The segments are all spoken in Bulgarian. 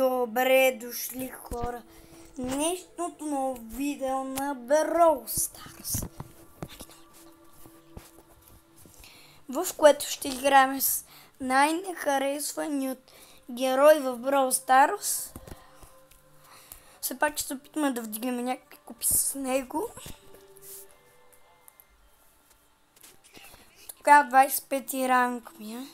Добре дошли, хора! Днешното ново видео на Brawl Stars, в което ще играем с най-нехаресваният герой в Brawl Stars. Все пак ще се опитаме да вдигнем някакви купи с него. Така 25 ранг ми е.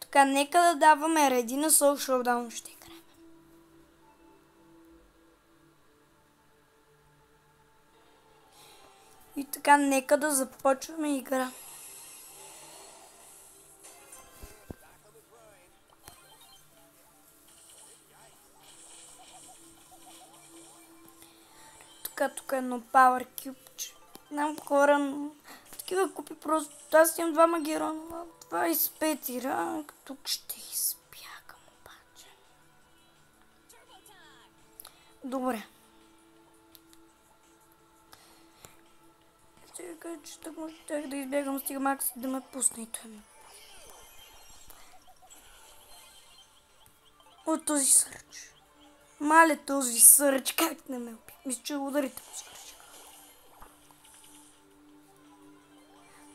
Така, нека да даваме реди на Soul Showdown ще играем. И така, нека да започваме игра. Така, тук е едно Power Cube. Знам хора, такива купи просто. Аз имам двама герона. 25 ранг. Тук ще избягам обаче. Добре. Сега, че так може да избягам, стига Макс да ме пусне и той ме. От този сърч. Мале този сърч, как не ме уби? Мисля, че ударите по сърч.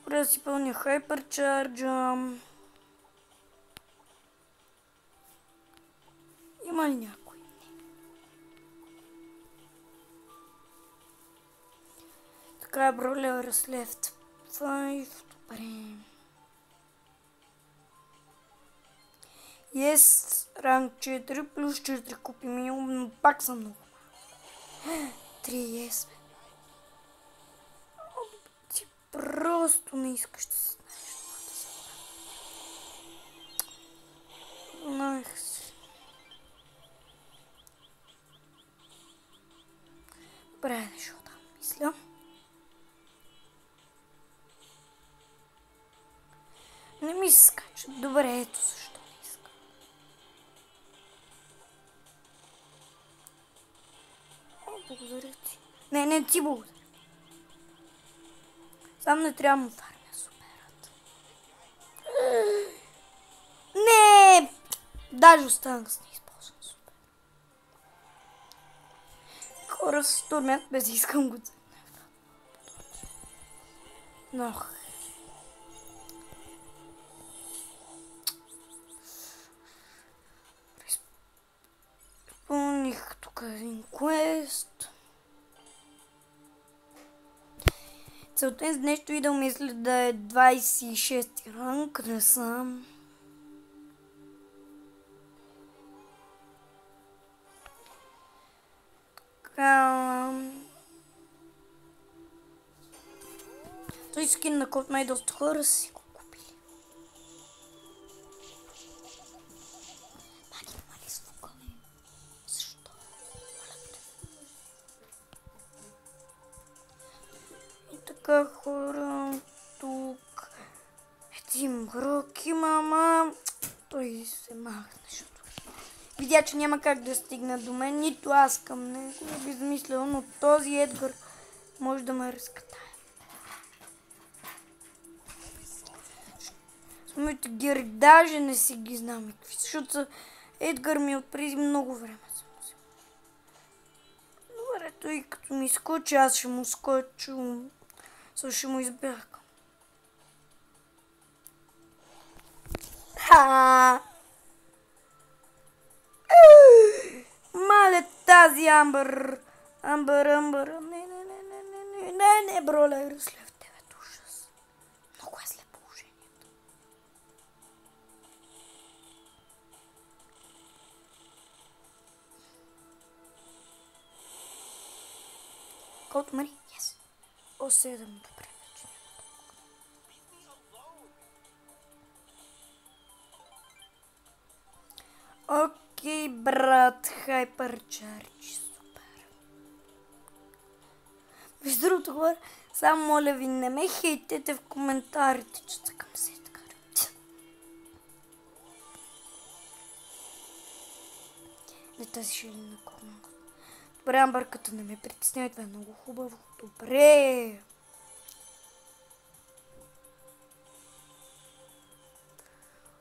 Добре да си пълня хайперчарджа. Има ли някой? Не. Така е, Brawler Left 5. Добре. Yes, ранг 4 плюс 4 купи минимум, но пак са много. 3 yes. Ти просто не искаш да се знаеш. Найс. Добре, защо да мисля. Не ми се скача. Добре, ето защо не иска. Благодаря ти. Не ти благодаря. Сам не трябва му фармя суперът. Не! Даже останах с неизползван супер. Хора се стурмят, без искам го да. Но. Изпълних тук един квест. Целта е с днешното видео мисля да е 26 ранг, не съм. Той скин на който най-доста хора си го купили. Мали звука. Защо? И така хора, тук един Роки, мама. Той се махна, защото видя, че няма как да стигне до мен, нито аз към него. Не би замислила, но този Едгар може да ме разкатае. С моите гери даже не си ги знам, защото Едгар ми отпреди много време. Добре, той като ми скочи, аз ще му скоча. Също ще му избягам. Мале тази Амбър. Не, Brawler Left 9, ужас. Много е зле положението. Код Мари, yes. О7, добре. Окей, брат, хайперчарджи, супер. Между другото, хора, само моля ви, не ме хейтете в коментарите, че цъкам се така. Не тази ще ли на корна. Добре, Амбърката не ме притеснява, това е много хубаво. Добре.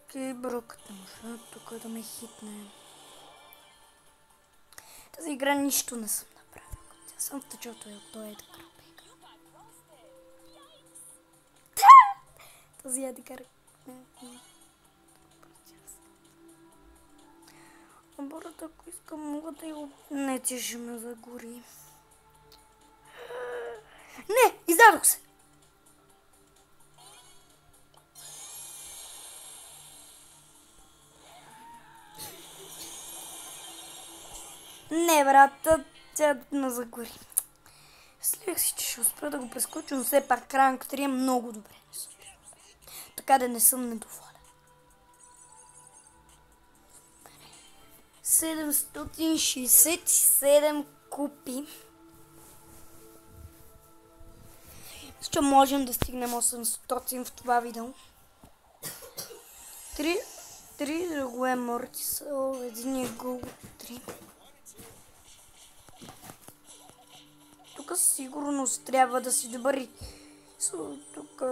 Окей, брокът може тук да ме хитне. Тази игра нищо не съм направил. Тя съм в началото и той е така. Тази ядикар. Оборот, ако искам, мога да я... Не, ти ще ме загори. Не, издадох се. Не, брат, тя ме загори. Слех си, че ще успя да го прескоча, но все пак ранг 3 е много добре. Така да не съм недоволен. 767 купи. Ще можем да стигнем 800 в това видео. 3 ръгове Мортис, един гол 3. Тук със сигурност трябва да си добър. Тук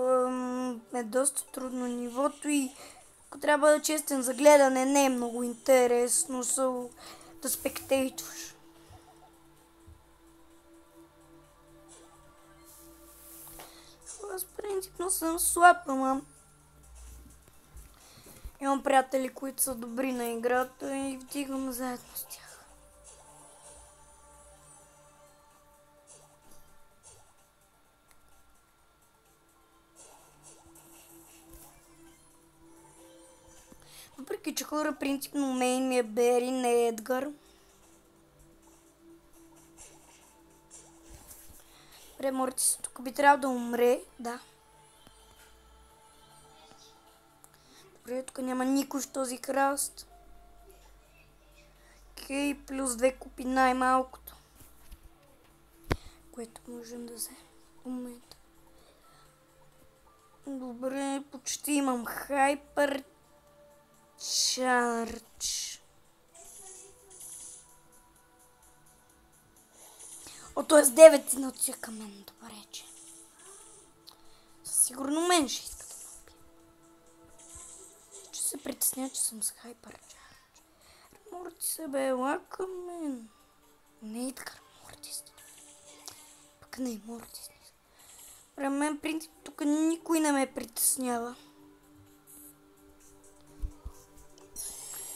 е доста трудно нивото и ако трябва да честен за гледане, не е много интересно да спектейтваш. Аз принципно съм слаб, ама имам приятели, които са добри на играта и вдигам заедно с тях. Въпреки че хора принципно мейн ми е Бери, не е Едгар. Добре, Мортис тук би трябвало да умре, да. Добре, тук няма никой в този краст. Окей, плюс 2 купи най-малкото. Което можем да вземем в момента. Добре, почти имам хайпер чардж. Т.е. 9 на отсия към мен, добре, че. Сигурно мен ще иска да ме убие. Че се притесня, че съм с хайпер чардж. Морти се бе, ела към мен. Не е така, Мортис. Пък не, Мортис. При мен, принцип, тук никой не ме притеснява.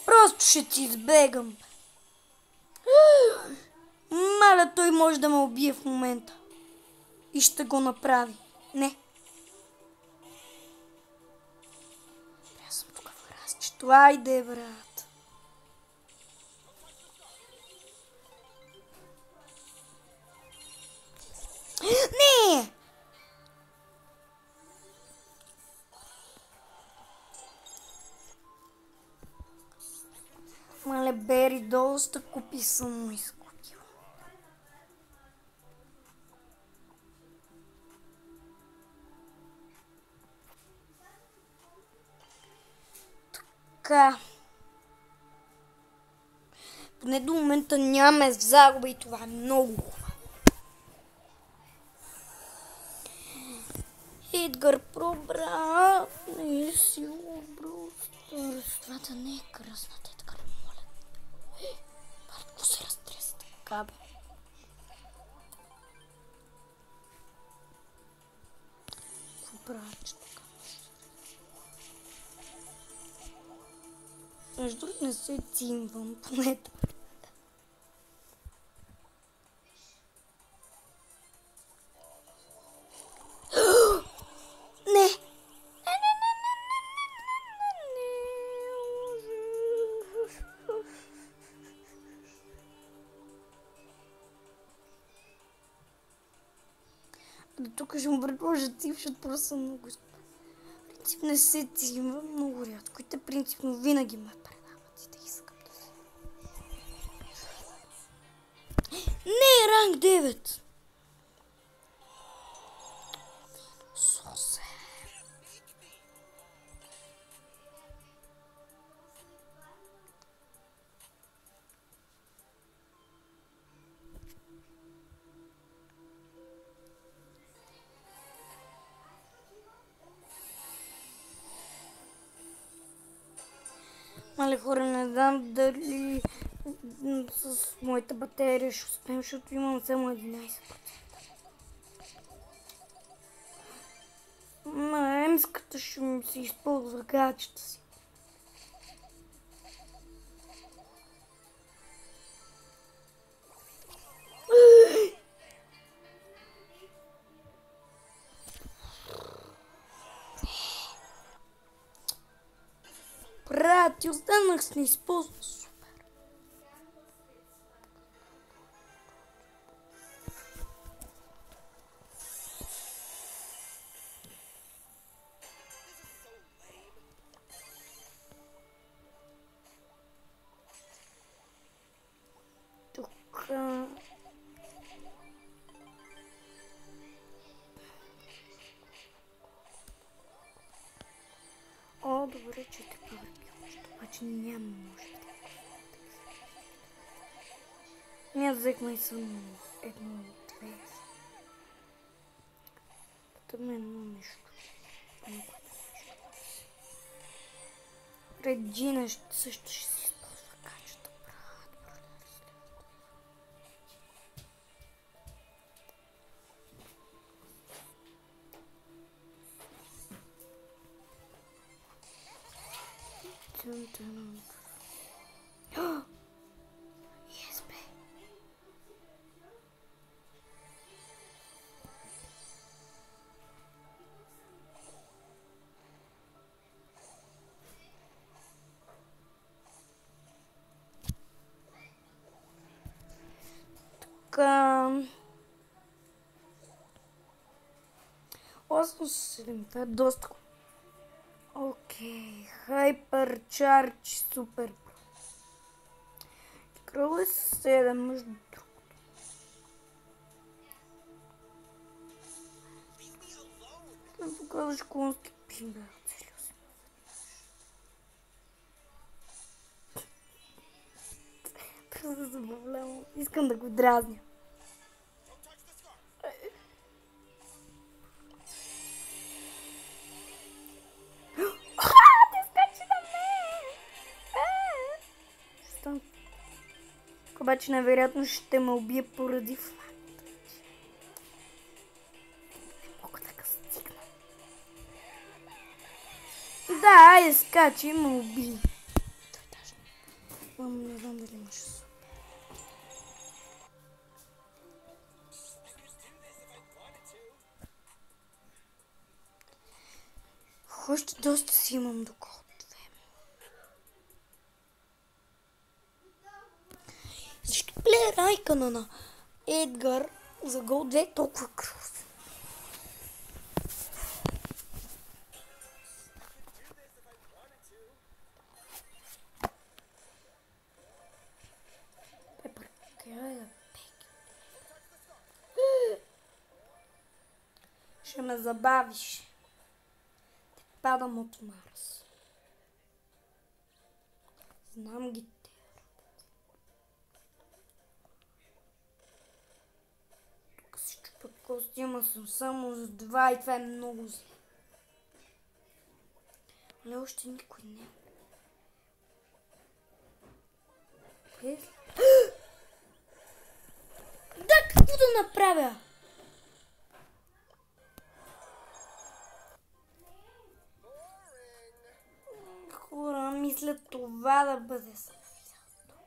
Просто ще ти избегам. Маля, той може да ме убие в момента. И ще го направи. Не. Аз съм тук в разчето. Айде, брат. Не! Мале, Бери, доста купи съм му изкупил. Така. Поне до момента нямаме загуба и това е много хубаво. Едгар пробра. Не си обрал. Това да не е кръсната, Едгар, моля. Батко се разтреса така, бе. Какво правя, че така? Между другото не се цимвам, поне това. Тук ще му предложа тип, защото просто съм много изкупен. Принцип не се цимва много рядко. И те принципно винаги ме предават и да искам да се. Не, ранг 9! Сосе. Мале хора, не знам дали с моята батерия ще успеем, защото имам само 11%. Емската ще ми се използва гаджета си. Брат, ти останах с неизползван. Супер. Тук... О, добре, че те повреки. Обаче няма може да. Ние взехме само едно-две. Потъм едно нещо. Реджина също ще си използва качета, брат. Yes, бе. Така... 8-7, това е доста. Окей, Hypercharge Super Pro. Кръл е 7, между другото. Да показваш конски пин, бе, оцелил си. Трябва да забавлявам. Искам да го дразня. Обаче невероятно ще ме убие поради факта. Не мога да стигна. Да, айде скачи и ме уби. Той даже не знам дали може да. Още доста си имам до гол 2. Защо плеерайка на Едгар за гол 2 е толкова кръв? Пепър, къде да пеки? Ще ме забавиш. Те падам от Марс. Знам ги. Пък костюма съм само за 2 и това е много зле. Але още никой не. Да, какво да направя? Хора, мисля това да бъде съвсято.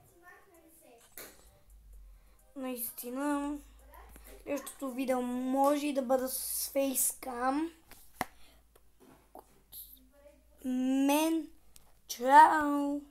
Наистина. Следващото видео може и да бъда с фейскам. Мен. Чао!